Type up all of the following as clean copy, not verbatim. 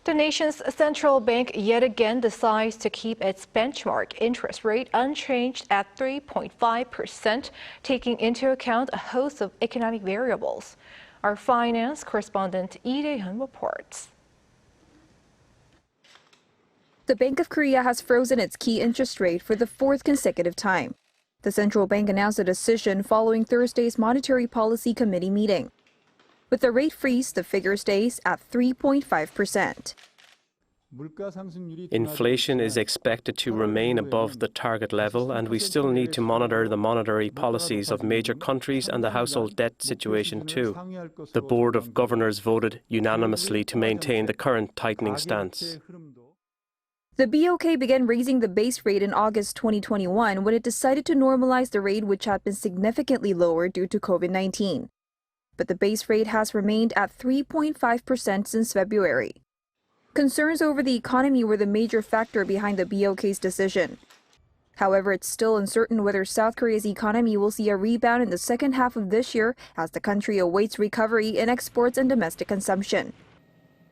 The nation's central bank yet again decides to keep its benchmark interest rate unchanged at 3.5%, taking into account a host of economic variables. Our finance correspondent Lee Rae-hyun reports. The Bank of Korea has frozen its key interest rate for the fourth consecutive time. The central bank announced a decision following Thursday's Monetary Policy Committee meeting. With the rate freeze, the figure stays at 3.5%. Inflation is expected to remain above the target level, and we still need to monitor the monetary policies of major countries and the household debt situation too. The Board of Governors voted unanimously to maintain the current tightening stance. The BOK began raising the base rate in August 2021 when it decided to normalize the rate, which had been significantly lower due to COVID-19. But the base rate has remained at 3.5% since February. Concerns over the economy were the major factor behind the BOK's decision. However, it's still uncertain whether South Korea's economy will see a rebound in the second half of this year as the country awaits recovery in exports and domestic consumption.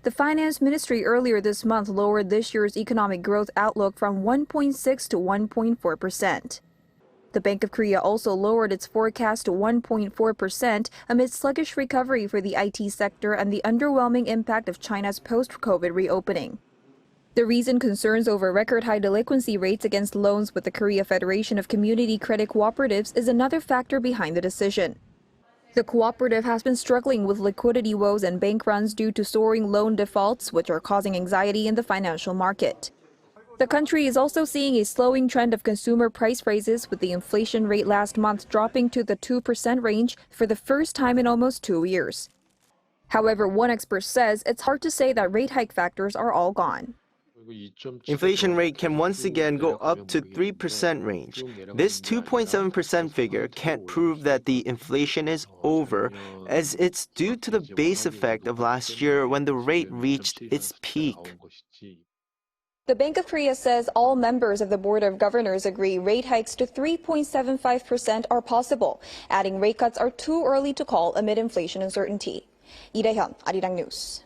The Finance Ministry earlier this month lowered this year's economic growth outlook from 1.6 to 1.4%. The Bank of Korea also lowered its forecast to 1.4% amid sluggish recovery for the IT sector and the underwhelming impact of China's post-COVID reopening. The reason concerns over record-high delinquency rates against loans with the Korea Federation of Community Credit Cooperatives is another factor behind the decision. The cooperative has been struggling with liquidity woes and bank runs due to soaring loan defaults, which are causing anxiety in the financial market. The country is also seeing a slowing trend of consumer price raises, with the inflation rate last month dropping to the 2% range for the first time in almost 2 years. However, one expert says it's hard to say that rate hike factors are all gone. Inflation rate can once again go up to 3% range. This 2.7% figure can't prove that the inflation is over, as it's due to the base effect of last year when the rate reached its peak. The Bank of Korea says all members of the Board of Governors agree rate hikes to 3.75% are possible. Adding rate cuts are too early to call amid inflation uncertainty. Lee Rae-hyun, Arirang News.